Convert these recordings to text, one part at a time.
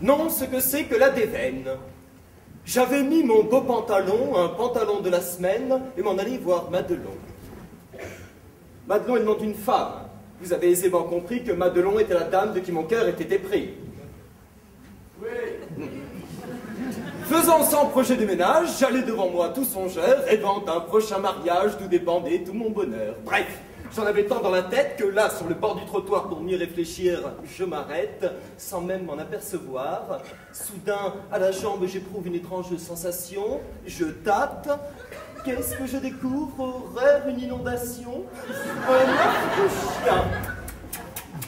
non ce que c'est que la déveine. J'avais mis mon beau pantalon, un pantalon de la semaine, et m'en allais voir Madelon. Madelon est le nom d'une femme. Vous avez aisément compris que Madelon était la dame de qui mon cœur était épris. Oui. Faisant sans projet de ménage, j'allais devant moi tout songeur, rêvant d'un prochain mariage d'où dépendait tout mon bonheur. Bref, j'en avais tant dans la tête que là, sur le bord du trottoir pour m'y réfléchir, je m'arrête, sans même m'en apercevoir. Soudain, à la jambe, j'éprouve une étrange sensation. Je tâte. Qu'est-ce que je découvre? Horreur, une inondation. Un affreux chien.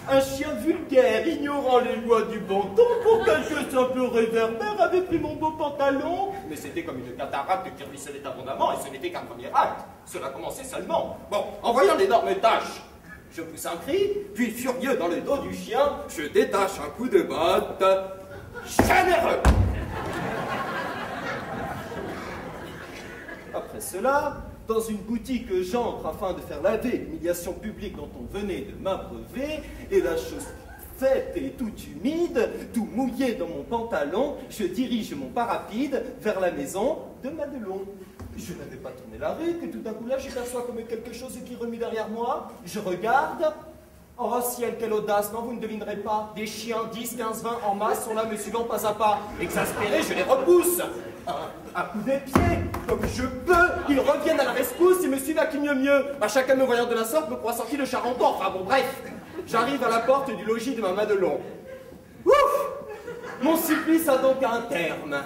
Un chien vulgaire, ignorant les lois du bon ton, pour quelque chose un peu réverbère, avait pris mon beau pantalon. Mais c'était comme une cataracte qui ruisselait abondamment, et ce n'était qu'un premier acte. Cela commençait seulement. Bon, en voyant l'énorme tache, je pousse un cri, puis furieux dans le dos du chien, je détache un coup de botte. Généreux! Après cela, dans une boutique, j'entre afin de faire laver l'humiliation publique dont on venait de m'abreuver, et la chose faite et toute humide, tout mouillé dans mon pantalon, je dirige mon pas rapide vers la maison de Madelon. Je n'avais pas tourné la rue que tout d'un coup là, j'aperçois comme quelque chose qui remue derrière moi. Je regarde. Oh ciel, quelle audace! Non, vous ne devinerez pas. Des chiens 10, 15, 20 en masse sont là me suivant pas à pas. Exaspéré, je les repousse. Un coup des pieds, comme je peux, ils reviennent à la rescousse et me suivent à qui mieux. À chacun me voyant de la sorte me croit sorti de Charenton. Enfin bon, bref, j'arrive à la porte du logis de ma Madelon. Ouf! Mon supplice a donc un terme.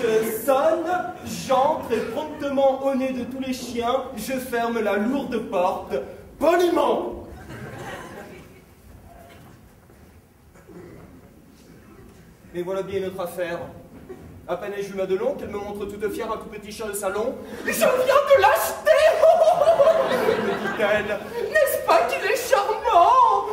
Je sonne, j'entre et promptement au nez de tous les chiens, je ferme la lourde porte, poliment. Mais voilà bien une autre affaire. À peine ai-je vu Madelon qu'elle me montre toute fière un tout petit chien de salon. Je viens de l'acheter, me dit-elle. N'est-ce pas qu'il est charmant?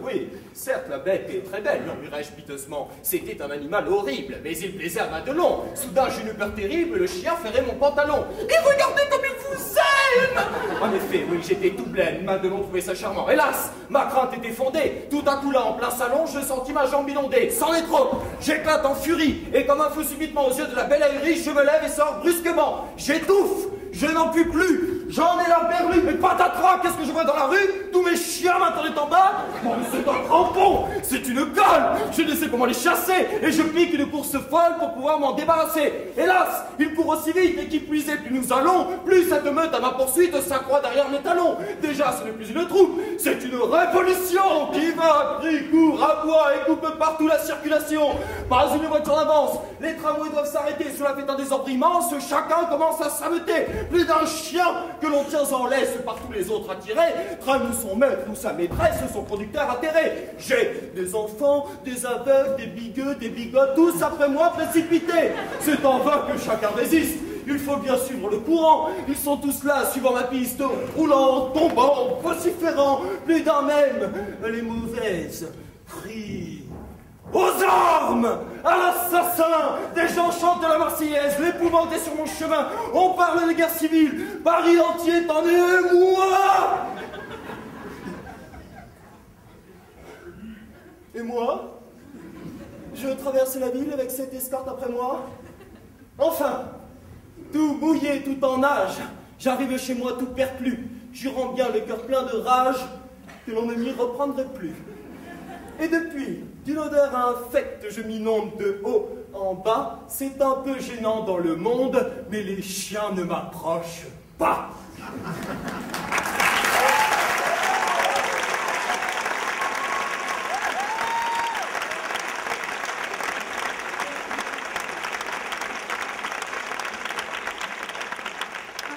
Oui, certes, la bête est très belle, murmurai-je piteusement. C'était un animal horrible, mais il plaisait à Madelon. Soudain, j'eus une peur terrible, le chien ferrait mon pantalon. Et regardez comme il vous aime! En effet, oui, j'étais tout blême. Madelon trouvait ça charmant. Hélas, ma crainte était fondée. Tout à coup là, en plein salon, je sentis ma jambe inondée. C'en est trop! J'éclate en furie, et comme un feu subitement aux yeux de la belle ahurie, je me lève et sors brusquement. J'étouffe! Je n'en puis plus! J'en ai la berlue! Mais patatras! Qu'est-ce que je vois dans la rue? Tous mes chiens m'attendaient en bas! Bon, mais c'est un crampon! C'est une colle! Je ne sais comment les chasser! Et je pique une course folle pour pouvoir m'en débarrasser! Hélas! Ils courent aussi vite, et qui plus est, plus nous allons, plus cette meute à ma poursuite s'accroît derrière mes talons! Déjà, ce n'est plus une troupe, c'est une révolution qui va, crie, court, aboie et coupe partout la circulation! Pas une voiture d'avance! Les tramways doivent s'arrêter, cela fait un désordre immense, chacun commence à s'ameuter! Plus d'un chien que l'on tient en laisse par tous les autres attirés, traîne son maître ou sa maîtresse, son conducteur atterré. J'ai des enfants, des aveugles, des bigueux, des bigots, tous après moi précipités. C'est en vain que chacun résiste. Il faut bien suivre le courant. Ils sont tous là, suivant ma piste, roulant, tombant, vociférant, plus d'un même. Les mauvaises crient. Aux armes! À l'assassin! Des gens chantent de la Marseillaise, l'épouvante est sur mon chemin, on parle de guerre civile, Paris entier t'en est moi! Et moi? Je traverse la ville avec cette escorte après moi? Enfin, tout mouillé, tout en nage, j'arrive chez moi tout perclus, jurant bien le cœur plein de rage que l'on ne m'y reprendrait plus. Et depuis, d'une odeur infecte, je m'inonde de haut en bas. C'est un peu gênant dans le monde, mais les chiens ne m'approchent pas.